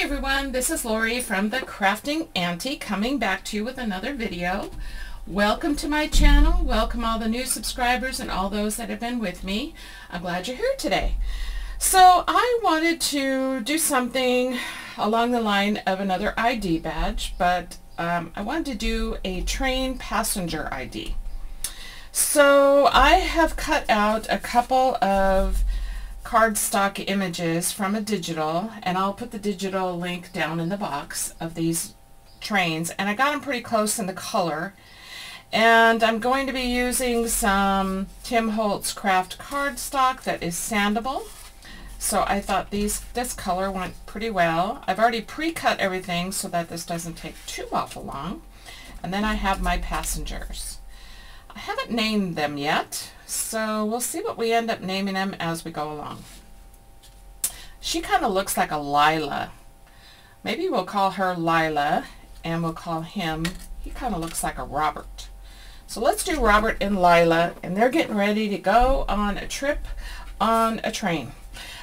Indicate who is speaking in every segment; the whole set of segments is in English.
Speaker 1: Hi everyone, this is Lori from the Crafting Auntie coming back to you with another video. Welcome to my channel. Welcome all the new subscribers and all those that have been with me. I'm glad you're here today. So I wanted to do something along the line of another ID badge, but I wanted to do a train passenger ID. So I have cut out a couple of cardstock images from a digital, and I'll put the digital link down in the box of these trains, and I got them pretty close in the color, and I'm going to be using some Tim Holtz craft cardstock that is sandable. So I thought this color went pretty well. I've already pre-cut everything so that this doesn't take too awful long, and then I have my passengers. I haven't named them yet, so we'll see what we end up naming them as we go along. She kind of looks like a Lila. Maybe we'll call her Lila, and we'll call him, he kind of looks like a Robert. So let's do Robert and Lila, and they're getting ready to go on a trip on a train.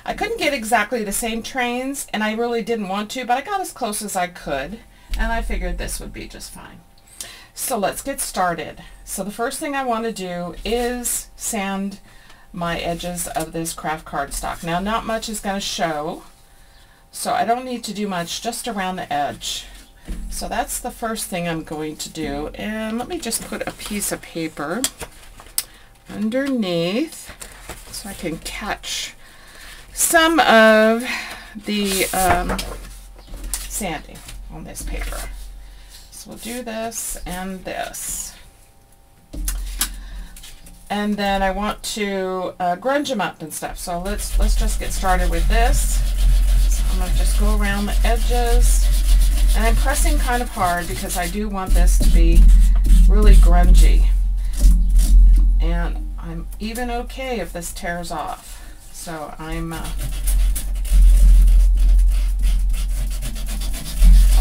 Speaker 1: I couldn't get exactly the same trains, and I really didn't want to, but I got as close as I could, and I figured this would be just fine. So let's get started. So the first thing I want to do is sand my edges of this craft cardstock. Now not much is going to show, so I don't need to do much, just around the edge. So that's the first thing I'm going to do. And let me just put a piece of paper underneath so I can catch some of the sanding on this paper. We'll do this and this. And then I want to grunge them up and stuff. So let's just get started with this. So I'm going to just go around the edges. And I'm pressing kind of hard because I do want this to be really grungy. And I'm even okay if this tears off. So I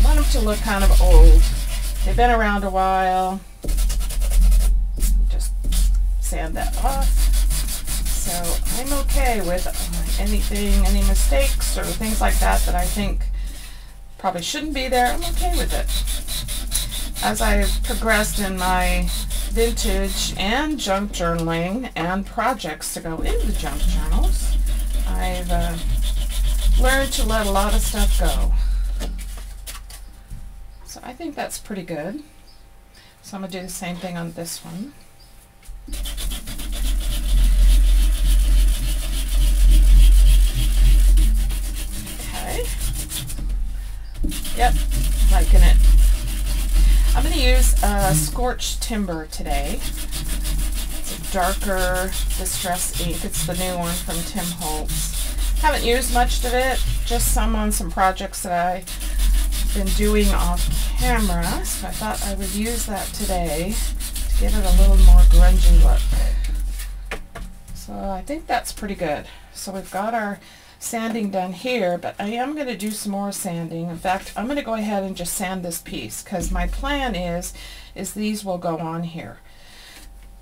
Speaker 1: want them to look kind of old. They've been around a while. Just sand that off. So I'm okay with anything, any mistakes or things like that that I think probably shouldn't be there. I'm okay with it. As I've progressed in my vintage and junk journaling and projects to go into junk journals, I've learned to let a lot of stuff go. So I think that's pretty good. So I'm going to do the same thing on this one. Okay. Yep, liking it. I'm going to use Scorched Timber today. It's a darker distress ink. It's the new one from Tim Holtz. Haven't used much of it, just some on some projects that I've been doing off camera, so I thought I would use that today to give it a little more grungy look. So I think that's pretty good. So we've got our sanding done here, but I am going to do some more sanding. In fact, I'm going to go ahead and just sand this piece because my plan is these will go on here.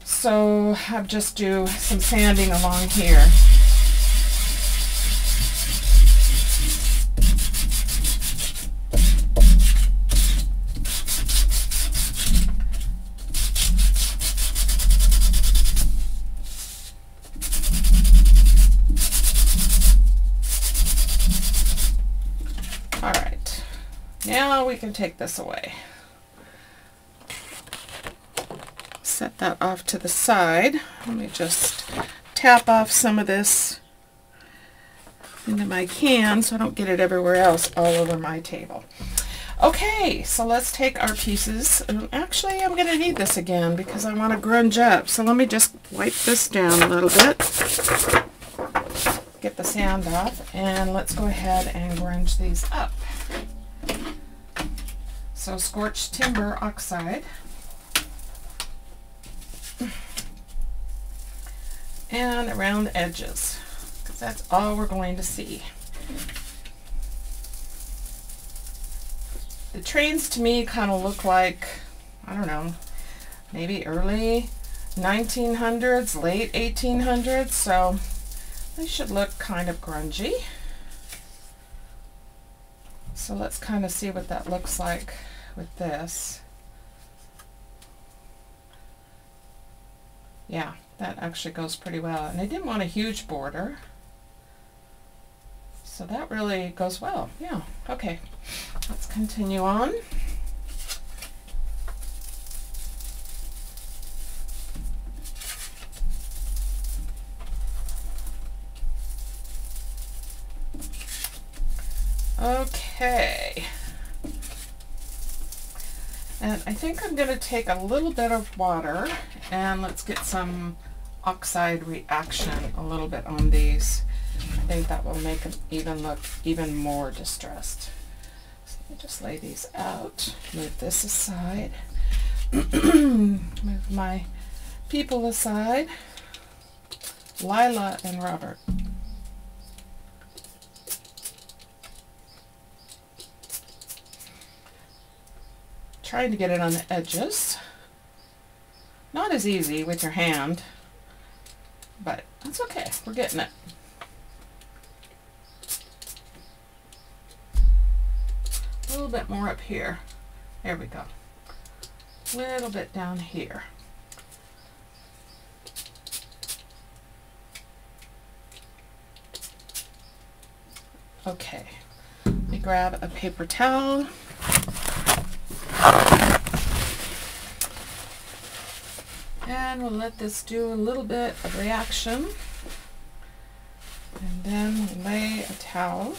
Speaker 1: So I'll just do some sanding along here. Now we can take this away. Set that off to the side. Let me just tap off some of this into my can so I don't get it everywhere else all over my table. Okay, so let's take our pieces. Actually, I'm going to need this again because I want to grunge up. So let me just wipe this down a little bit. Get the sand off, and let's go ahead and grunge these up. So Scorched Timber Oxide, and around the edges, because that's all we're going to see. The trains to me kind of look like, I don't know, maybe early 1900s, late 1800s, so they should look kind of grungy. So let's kind of see what that looks like with this. Yeah, that actually goes pretty well. And I didn't want a huge border, so that really goes well. Yeah, okay. Let's continue on. Okay. And I think I'm going to take a little bit of water and let's get some oxide reaction a little bit on these. I think that will make them even look even more distressed. So let me just lay these out, move this aside, move my people aside, Lila and Robert. Trying to get it on the edges. Not as easy with your hand, but that's okay. We're getting it. A little bit more up here. There we go. A little bit down here. Okay. Let me grab a paper towel. And we'll let this do a little bit of reaction. And then we'll lay a towel.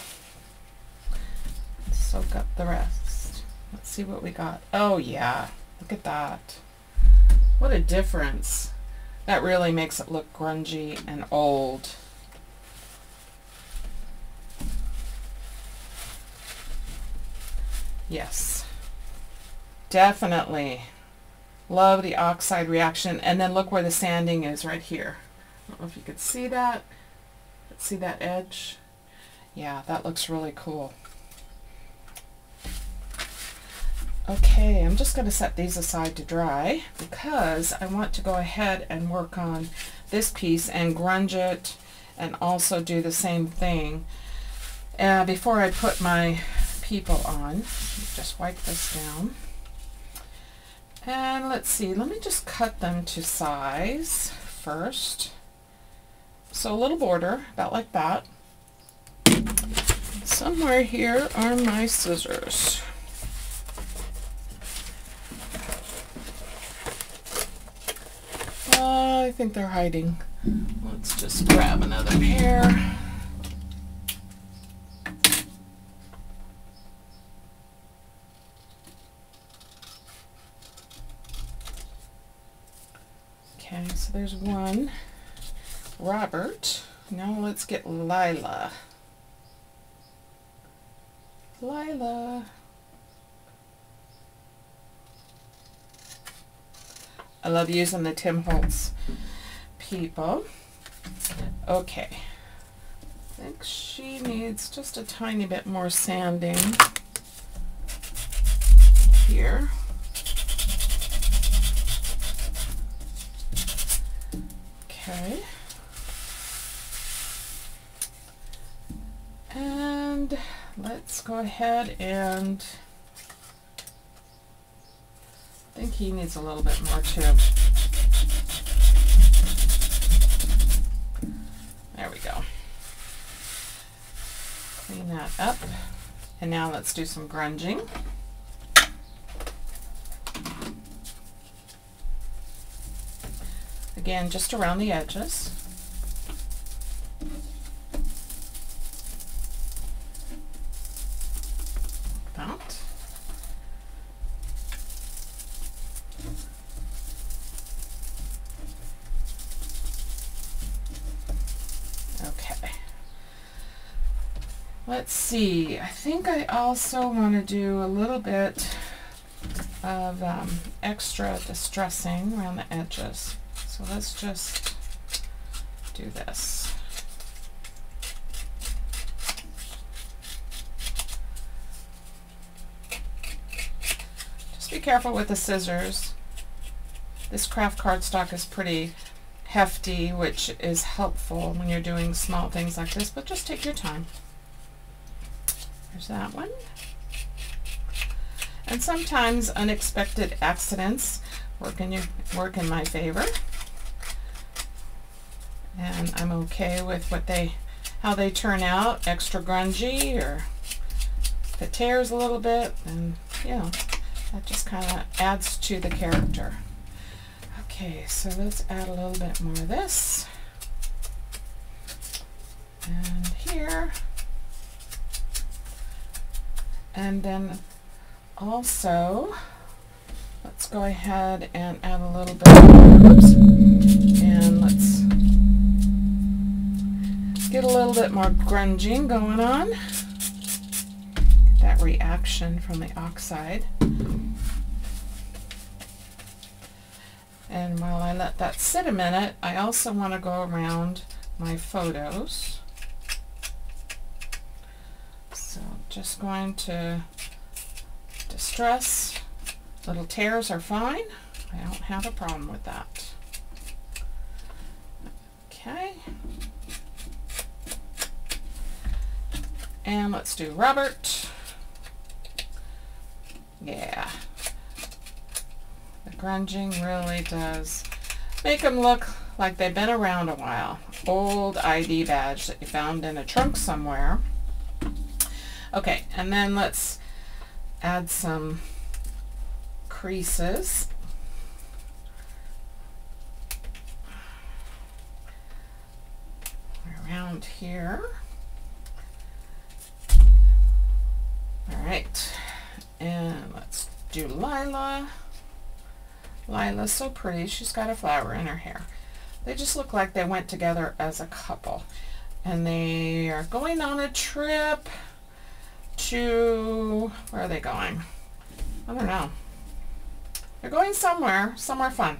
Speaker 1: Soak up the rest. Let's see what we got. Oh yeah, look at that. What a difference. That really makes it look grungy and old. Yes, definitely. Love the oxide reaction. And then look where the sanding is right here. I don't know if you could see that. See that edge? Yeah, that looks really cool. Okay, I'm just going to set these aside to dry because I want to go ahead and work on this piece and grunge it and also do the same thing before I put my people on. Just wipe this down. And let's see, let me just cut them to size first. So a little border, about like that. Somewhere here are my scissors. I think they're hiding. Let's just grab another pair. Okay, so there's one. Robert. Now let's get Lila. Lila. I love using the Tim Holtz people. Okay. I think she needs just a tiny bit more sanding here. Okay. And let's go ahead and I think he needs a little bit more too. There we go. Clean that up. And now let's do some grunging. Again, just around the edges. That. Okay. Let's see. I think I also want to do a little bit of extra distressing around the edges. So let's just do this. Just be careful with the scissors. This craft cardstock is pretty hefty, which is helpful when you're doing small things like this, but just take your time. There's that one. And sometimes unexpected accidents work in my favor. And I'm okay with how they turn out, extra grungy, or if it tears a little bit, and you know, that just kind of adds to the character. Okay, so let's add a little bit more of this. And here. And then also, let's go ahead and add a little bit of oops, and let's get a little bit more grunging going on. Get that reaction from the oxide. And while I let that sit a minute, I also want to go around my photos. So just going to distress. Little tears are fine. I don't have a problem with that. Okay. And let's do Robert. Yeah. The grunging really does make them look like they've been around a while. Old ID badge that you found in a trunk somewhere. Okay, and then let's add some creases. Around here. Alright, and let's do Lila. Lila's so pretty. She's got a flower in her hair. They just look like they went together as a couple. And they are going on a trip to, where are they going? I don't know. They're going somewhere fun.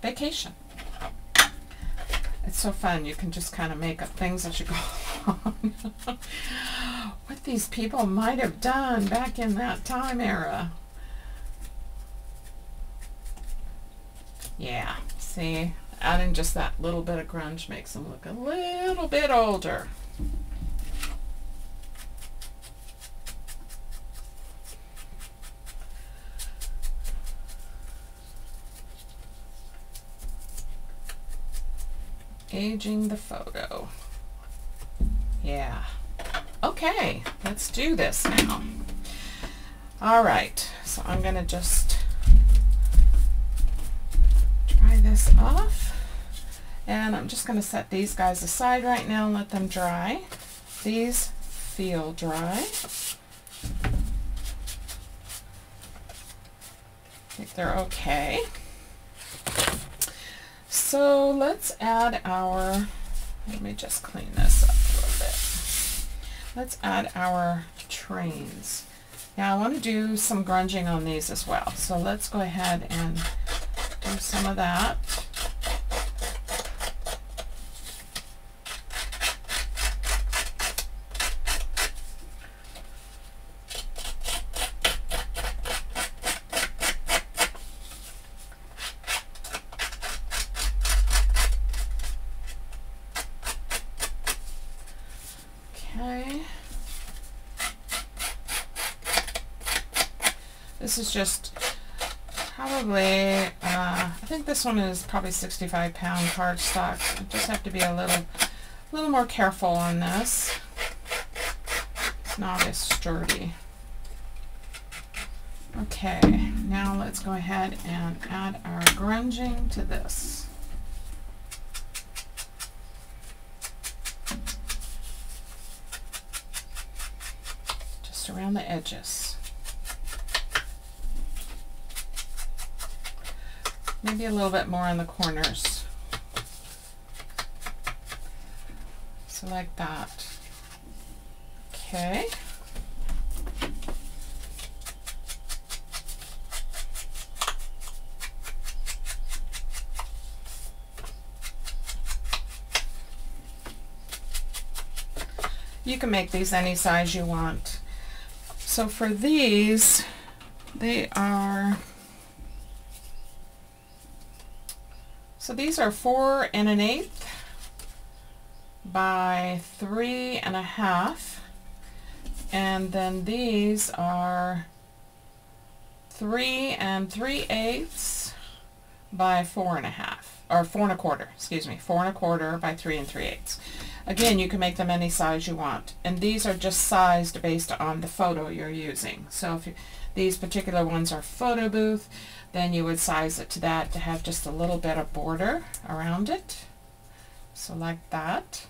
Speaker 1: Vacation. It's so fun. You can just kind of make up things as you go along. What these people might have done back in that time era. Yeah, see, adding just that little bit of grunge makes them look a little bit older. Aging the photo. Yeah. Okay, let's do this now. All right, so I'm going to just dry this off, and I'm just going to set these guys aside right now and let them dry. These feel dry. I think they're okay. So let's add our, let me just clean this up a little bit. Let's add our trains. Now I want to do some grunging on these as well. So let's go ahead and do some of that. Okay. This is just probably, I think this one is probably 65-pound cardstock. I just have to be a little more careful on this. It's not as sturdy. Okay, now let's go ahead and add our grunging to this. Just around the edges. Maybe a little bit more on the corners. So like that. Okay. You can make these any size you want. So for these, they are, so these are 4 1/8 by 3 1/2, And then these are 3 3/8 by 4 1/2, or 4 1/4, excuse me, 4 1/4 by 3 3/8. Again, you can make them any size you want, and these are just sized based on the photo you're using. So if these particular ones are photo booth, then you would size it to that to have just a little bit of border around it. So like that.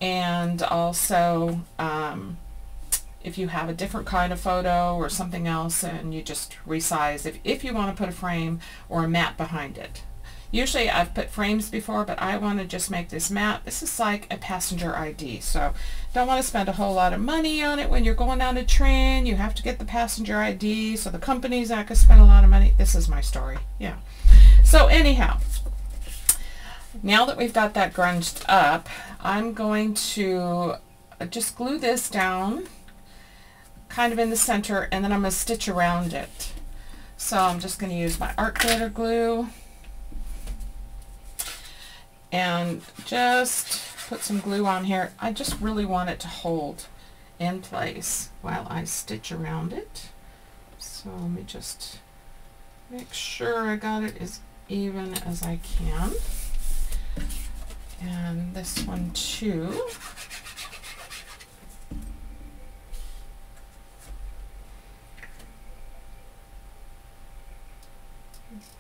Speaker 1: And also, if you have a different kind of photo or something else, and you just resize if you want to put a frame or a mat behind it. Usually I've put frames before, but I want to just make this mat. This is like a passenger ID, so don't want to spend a whole lot of money on it when you're going on a train. You have to get the passenger ID, so the company's not going to spend a lot of money. This is my story, yeah. So anyhow, now that we've got that grunged up, I'm going to just glue this down kind of in the center, and then I'm going to stitch around it. So I'm just going to use my art glitter glue and just put some glue on here. I just really want it to hold in place while I stitch around it. So let me just make sure I got it as even as I can. And this one too.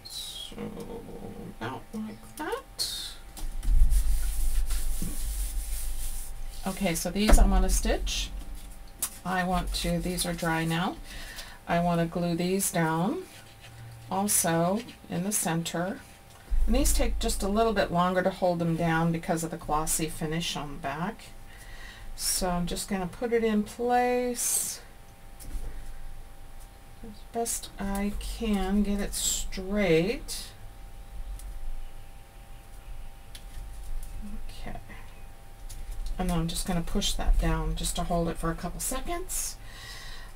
Speaker 1: So about like that. Okay, so these I want to stitch. These are dry now. I want to glue these down also in the center. And these take just a little bit longer to hold them down because of the glossy finish on the back. So I'm just going to put it in place as best I can, get it straight. Okay. And then I'm just going to push that down just to hold it for a couple seconds.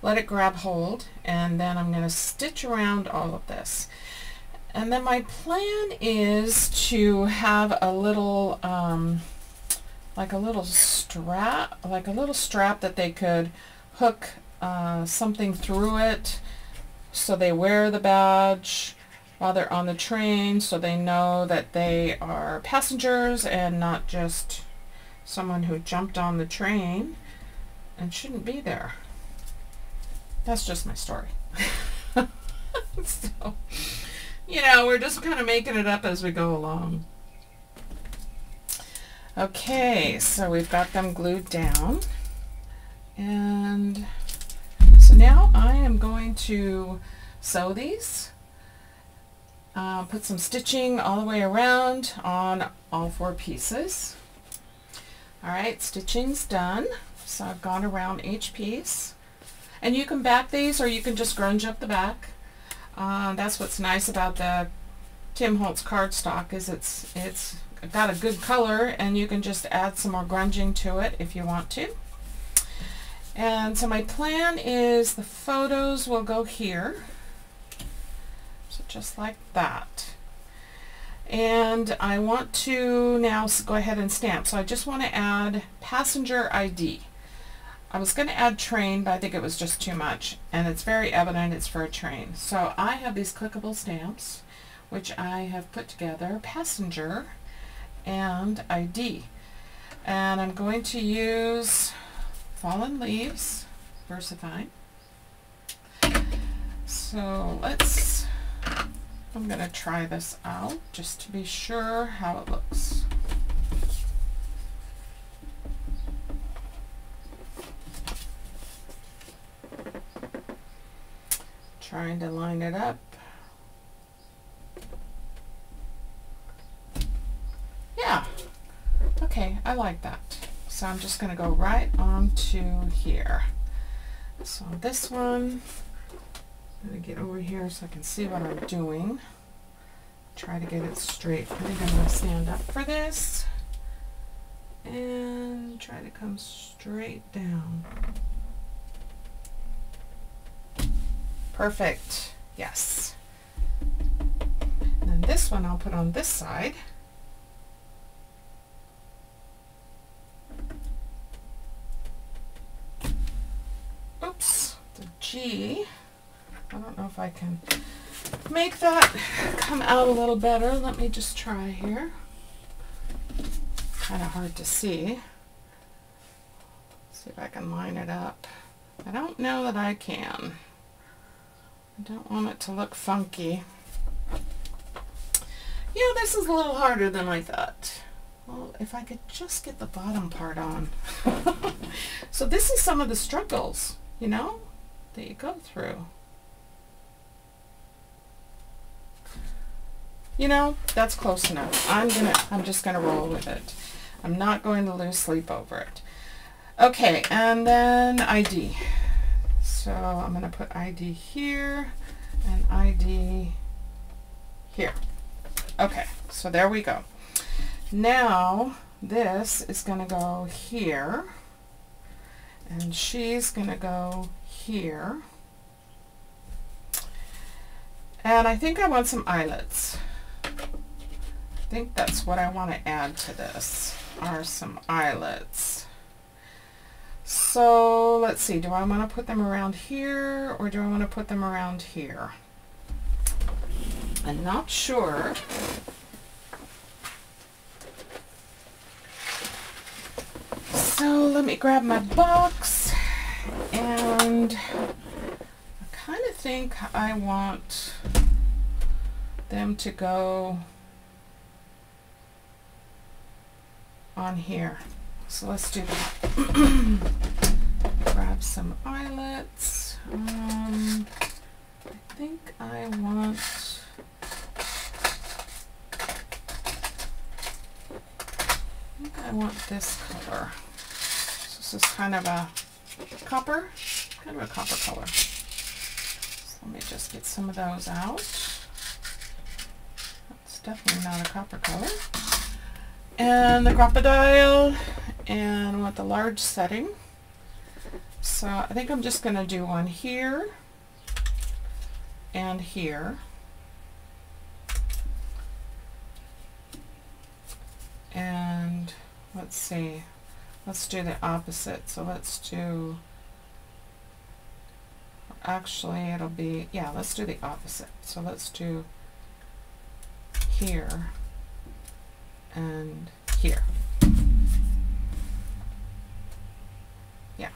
Speaker 1: Let it grab hold, and then I'm going to stitch around all of this. And then my plan is to have a little, like a little strap that they could hook something through it, so they wear the badge while they're on the train, so they know that they are passengers and not just someone who jumped on the train and shouldn't be there. That's just my story. So, you know, we're just kind of making it up as we go along. Okay, so we've got them glued down. And so now I am going to sew these. Put some stitching all the way around on all 4 pieces. Alright, stitching's done. So I've gone around each piece. And you can back these, or you can just grunge up the back. That's what's nice about the Tim Holtz cardstock, is it's got a good color, and you can just add some more grunging to it if you want to. And so my plan is the photos will go here, so just like that. And I want to now go ahead and stamp. So I just want to add passenger ID. I was going to add train, but I think it was just too much, and it's very evident it's for a train. So I have these clickable stamps, which I have put together, passenger and ID. And I'm going to use Fallen Leaves, VersaFine. So I'm going to try this out just to be sure how it looks. Trying to line it up. Yeah, okay, I like that. So I'm just going to go right onto here. So this one, I'm going to get over here so I can see what I'm doing. Try to get it straight. I think I'm going to stand up for this and try to come straight down. Perfect. Yes. And then this one I'll put on this side. the G. I don't know if I can make that come out a little better. Let me just try here. Kind of hard to see. See if I can line it up. I don't know that I can. I don't want it to look funky. Yeah, this is a little harder than I thought. Well, if I could just get the bottom part on. So this is some of the struggles, you know, that you go through. You know, that's close enough. I'm just gonna roll with it. I'm not going to lose sleep over it. Okay, and then ID. So I'm gonna put ID here and ID here. Okay, so there we go. Now this is gonna go here, and she's gonna go here. And I think I want some eyelets. I think that's what I want to add to this, are some eyelets. So let's see, do I want to put them around here or do I want to put them around here? I'm not sure. So let me grab my box, and I kind of think I want them to go on here. So let's do that. Grab some eyelets. I think I want this color. This is kind of a copper color. So let me just get some of those out. That's definitely not a copper color. And the crocodile, and I want the large setting. So I think I'm just going to do one here and here. And let's see, let's do the opposite. So let's do, actually it'll be, yeah, let's do the opposite. So let's do here and here. Yeah.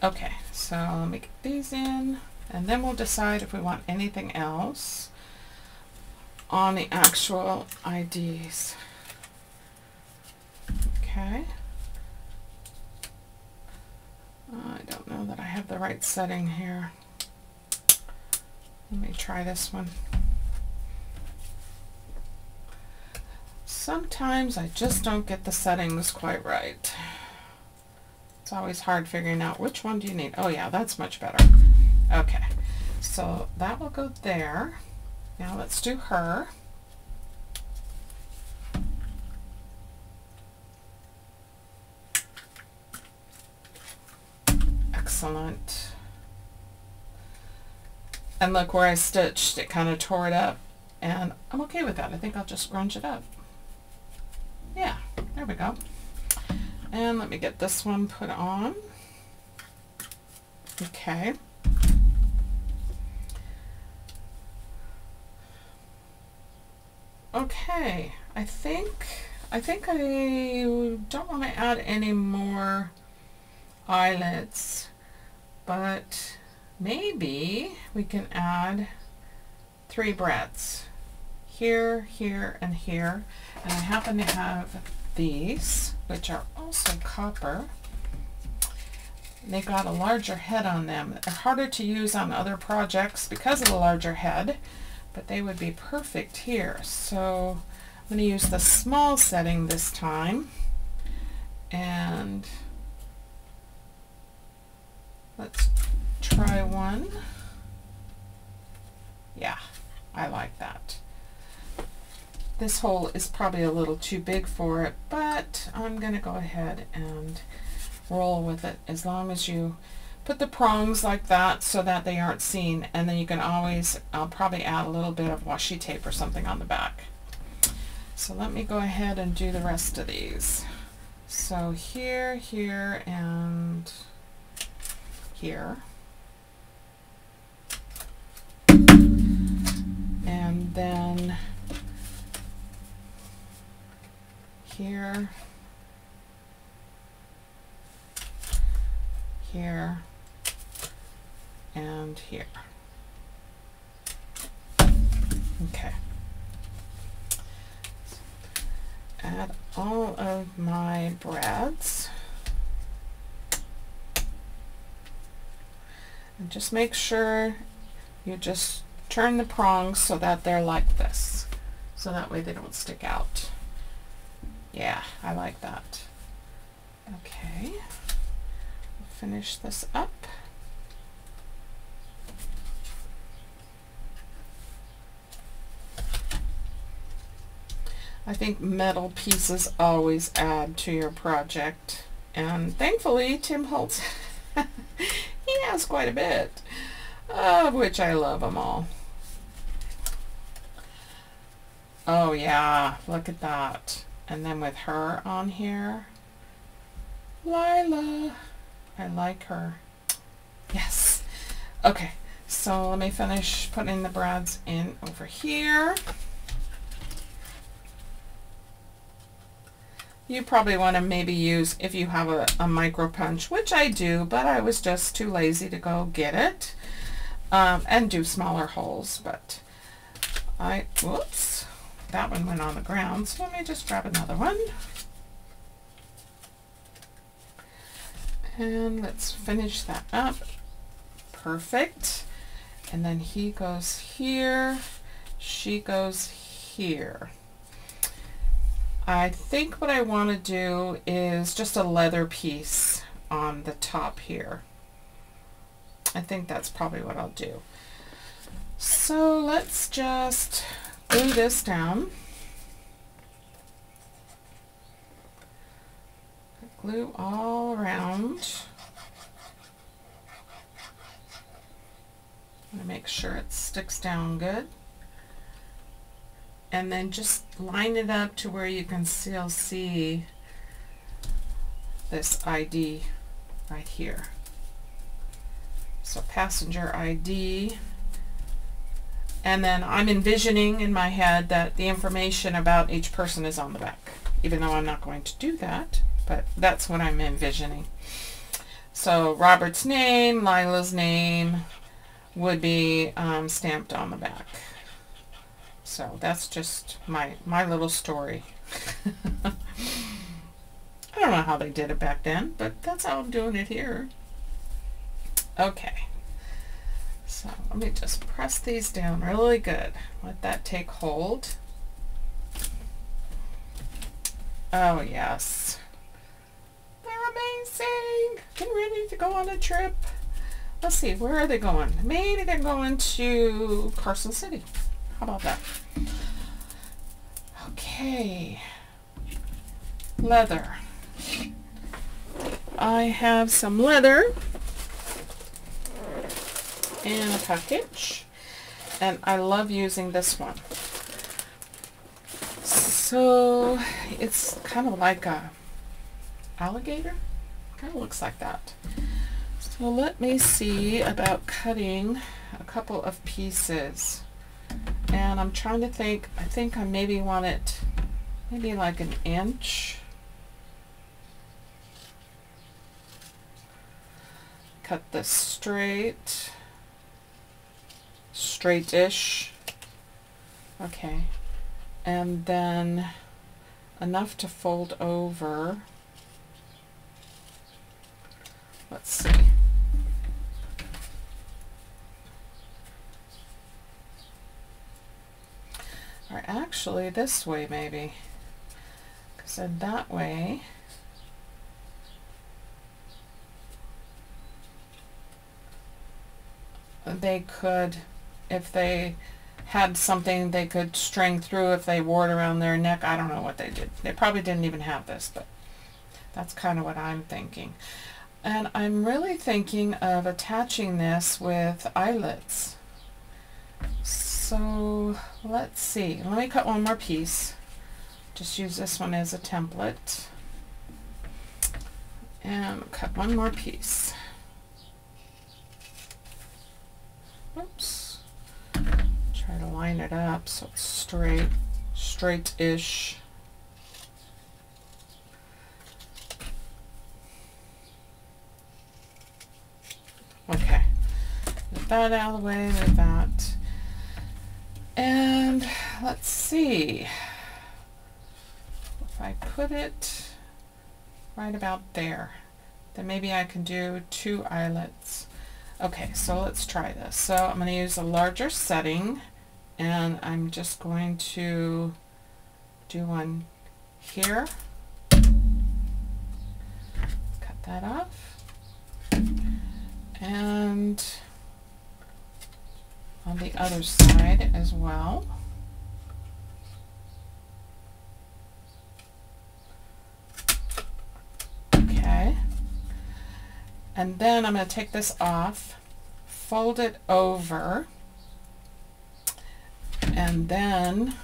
Speaker 1: Okay, so let me get these in, and then we'll decide if we want anything else on the actual IDs. Okay. I don't know that I have the right setting here. Let me try this one. Sometimes I just don't get the settings quite right. It's always hard figuring out which one do you need. Oh yeah, that's much better. Okay, so that will go there. Now let's do her. Excellent. And look where I stitched, it kind of tore it up, and I'm okay with that. I think I'll just grunge it up. Yeah, there we go. And let me get this one put on. Okay. Okay, I think I don't want to add any more eyelets, but maybe we can add 3 breadths. Here, here, and here. And I happen to have these, which are also copper. They got a larger head on them. They're harder to use on other projects because of the larger head, but they would be perfect here. So I'm going to use the small setting this time, and let's try one. Yeah, I like that. This hole is probably a little too big for it, but I'm going to go ahead and roll with it, as long as you put the prongs like that so that they aren't seen, and then you can always, I'll probably add a little bit of washi tape or something on the back. So let me go ahead and do the rest of these. So here, here, and here. And then here, here, and here. Okay. Add all of my brads. And just make sure you just turn the prongs so that they're like this. So that way they don't stick out. Yeah, I like that. Okay. Finish this up. I think metal pieces always add to your project, and thankfully Tim Holtz he has quite a bit, of which I love them all. Oh yeah, look at that. And then with her on here, Lila, I like her. Yes. Okay, so let me finish putting the brads in over here. You probably want to maybe use, if you have a micro punch, which I do, but I was just too lazy to go get it, and do smaller holes. But whoops, that one went on the ground, so let me just grab another one. And let's finish that up. Perfect. And then he goes here, she goes here. I think what I want to do is just a leather piece on the top here. I think that's probably what I'll do. So let's just glue this down. Glue all around. I'm going to make sure it sticks down good. And then just line it up to where you can still see this ID right here. So passenger ID. And then I'm envisioning in my head that the information about each person is on the back, even though I'm not going to do that, but that's what I'm envisioning. So Robert's name, Lila's name would be stamped on the back. So that's just my little story. I don't know how they did it back then, but that's how I'm doing it here. Okay. So let me just press these down really good. Let that take hold. Oh yes. They're amazing. Getting ready to go on a trip. Let's see, where are they going? Maybe they're going to Carson City. How about that? Okay, leather. I have some leather in a package, and I love using this one. So it's kind of like a alligator. Kind of looks like that. So let me see about cutting a couple of pieces. And I'm trying to think, I think I maybe want it maybe like 1 inch. Cut this straight-ish. Okay. And then enough to fold over. Let's see. Or actually this way maybe, because then that way they could, if they had something they could string through, if they wore it around their neck. I don't know what they did. They probably didn't even have this, but that's kind of what I'm thinking. And I'm really thinking of attaching this with eyelets. So let's see, let me cut one more piece. Just use this one as a template. And cut one more piece. it up so it's straight-ish. Okay, get that out of the way with that. And let's see, if I put it right about there, then maybe I can do 2 eyelets. Okay, so let's try this. So I'm going to use a larger setting, and I'm just going to do one here. Cut that off. And on the other side as well. Okay. And then I'm going to take this off, fold it over, and then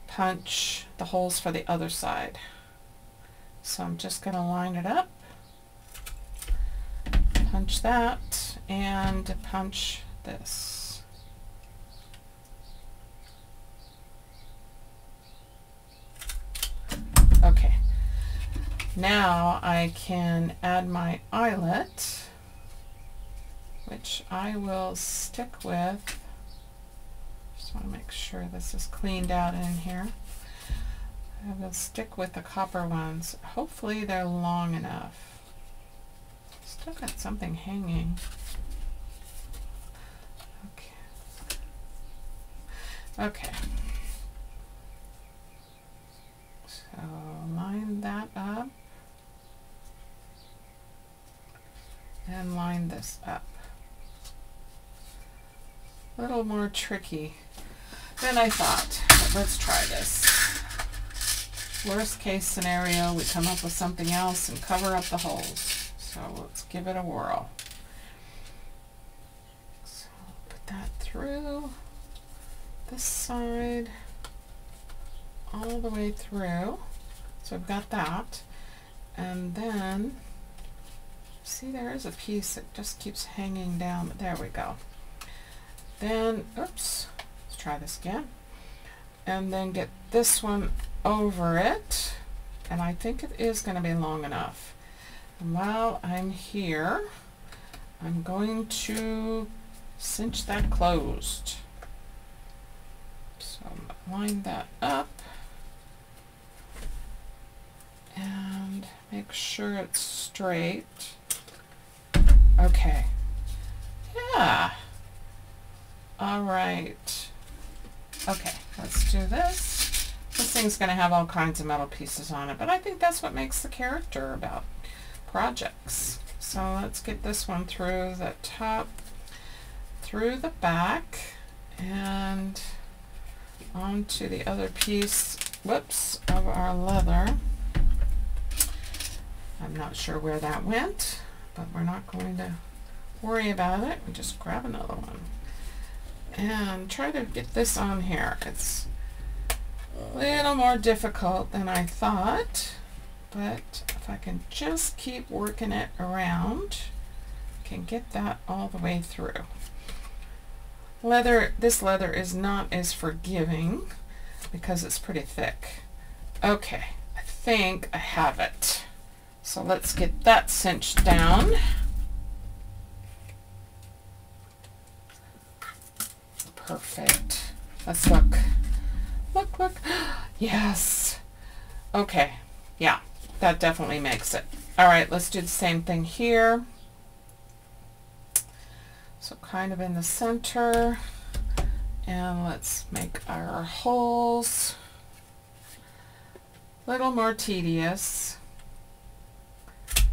Speaker 1: punch the holes for the other side. So I'm just going to line it up, punch that, and punch this. Okay. Now I can add my eyelet, which I will stick with. Just want to make sure this is cleaned out in here. I will stick with the copper ones. Hopefully they're long enough. Still got something hanging. Okay. So line that up and line this up. A little more tricky than I thought, but let's try this. Worst case scenario, we come up with something else and cover up the holes. So let's give it a whirl. So put that through this side all the way through. So I've got that. And then, see, there is a piece that just keeps hanging down. There we go. Then, oops, let's try this again. And then get this one over it. And I think it is going to be long enough. And while I'm here, I'm going to cinch that closed. So line that up and make sure it's straight. Okay. Yeah. All right. Okay, let's do this. This thing's going to have all kinds of metal pieces on it, but I think that's what makes the character about projects. So let's get this one through the top, through the back, and onto the other piece, whoops, of our leather. I'm not sure where that went, but we're not going to worry about it. We just grab another one and try to get this on here. It's a little more difficult than I thought, but if I can just keep working it around, I can get that all the way through. Leather, this leather is not as forgiving because it's pretty thick. Okay, I think I have it. So let's get that cinched down. Perfect. Let's look. Look, look. Yes. Okay. Yeah, that definitely makes it. All right, let's do the same thing here. So kind of in the center. And let's make our holes a little more tedious.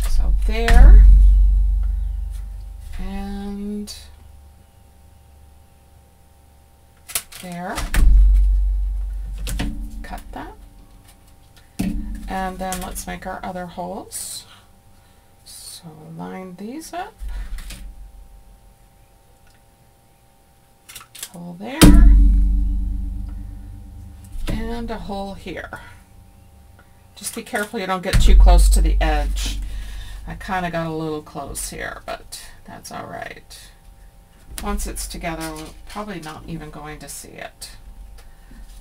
Speaker 1: So there. And there. Cut that. And then let's make our other holes. So line these up. Hole there. And a hole here. Just be careful you don't get too close to the edge. I kind of got a little close here, but that's all right. once it's together, we're probably not even going to see it.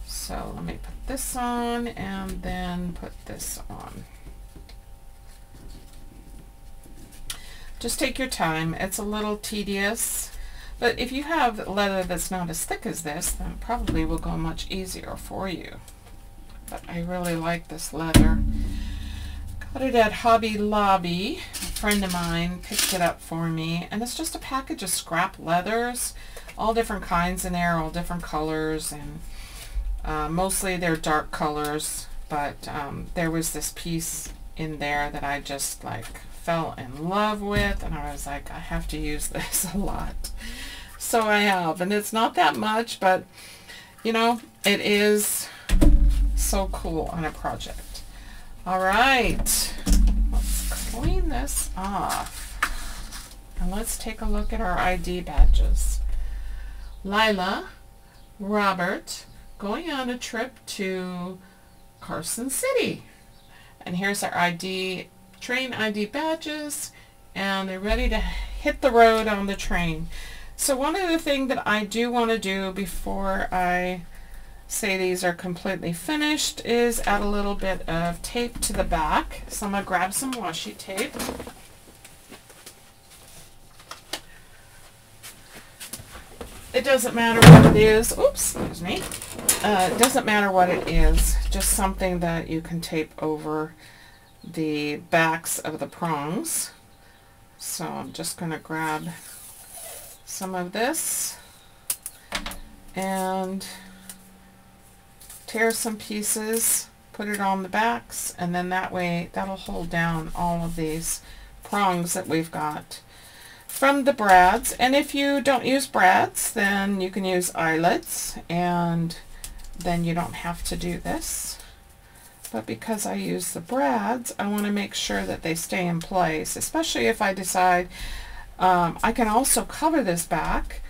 Speaker 1: So let me put this on and then put this on. Just take your time. It's a little tedious, but if you have leather that's not as thick as this, then it probably will go much easier for you. But I really like this leather. Got it at Hobby Lobby. A friend of mine picked it up for me, and it's just a package of scrap leathers, all different kinds in there, all different colors, and mostly they're dark colors, but there was this piece in there that I just like fell in love with, and I was like, I have to use this a lot. So I have, and it's not that much, but you know, it is so cool on a project. All right, let's clean this off, and let's take a look at our ID badges. Lila, Robert, going on a trip to Carson City, and here's our ID, train ID badges, and they're ready to hit the road on the train. So one other thing that I do want to do before I say these are completely finished is add a little bit of tape to the back. So I'm going to grab some washi tape. It doesn't matter what it is. Oops, excuse me. It doesn't matter what it is. Just something that you can tape over the backs of the prongs. So I'm just going to grab some of this and tear some pieces, put it on the backs, and then that way that'll hold down all of these prongs that we've got from the brads. And if you don't use brads, then you can use eyelets, and then you don't have to do this. But because I use the brads, I want to make sure that they stay in place, especially if I decide I can also cover this back.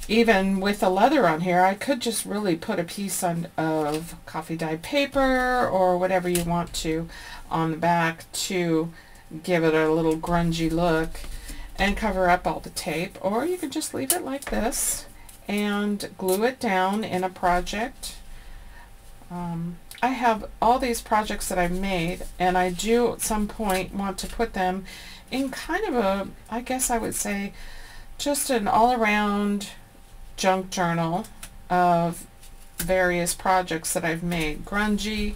Speaker 1: Even with the leather on here, I could just really put a piece of coffee dyed paper or whatever you want to on the back to give it a little grungy look and cover up all the tape. Or you could just leave it like this and glue it down in a project. I have all these projects that I've made, and I do at some point want to put them in kind of a, I guess I would say, just an all-around junk journal of various projects that I've made. Grungy,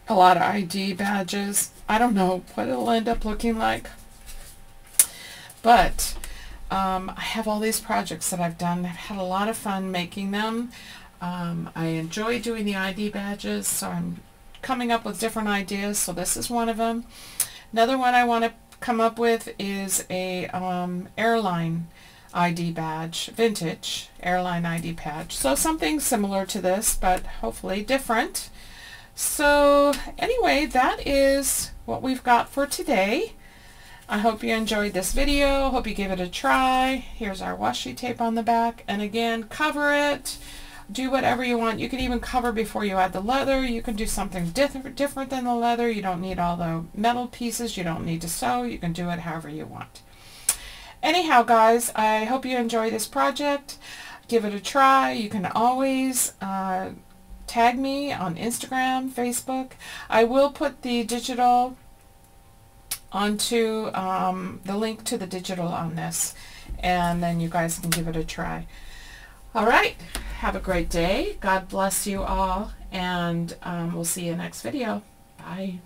Speaker 1: a lot of ID badges. I don't know what it'll end up looking like, but I have all these projects that I've done. I've had a lot of fun making them. I enjoy doing the ID badges, so I'm coming up with different ideas, so this is one of them. Another one I want to come up with is a airline ID badge, vintage airline ID badge. So something similar to this, but hopefully different. So anyway, that is what we've got for today. I hope you enjoyed this video. Hope you give it a try. Here's our washi tape on the back, and again, cover it. Do whatever you want. You can even cover before you add the leather. You can do something different than the leather. You don't need all the metal pieces. You don't need to sew. You can do it however you want. Anyhow, guys, I hope you enjoy this project. Give it a try. You can always tag me on Instagram, Facebook. I will put the digital onto the link to the digital on this, and then you guys can give it a try. All right, have a great day. God bless you all, and we'll see you next video. Bye.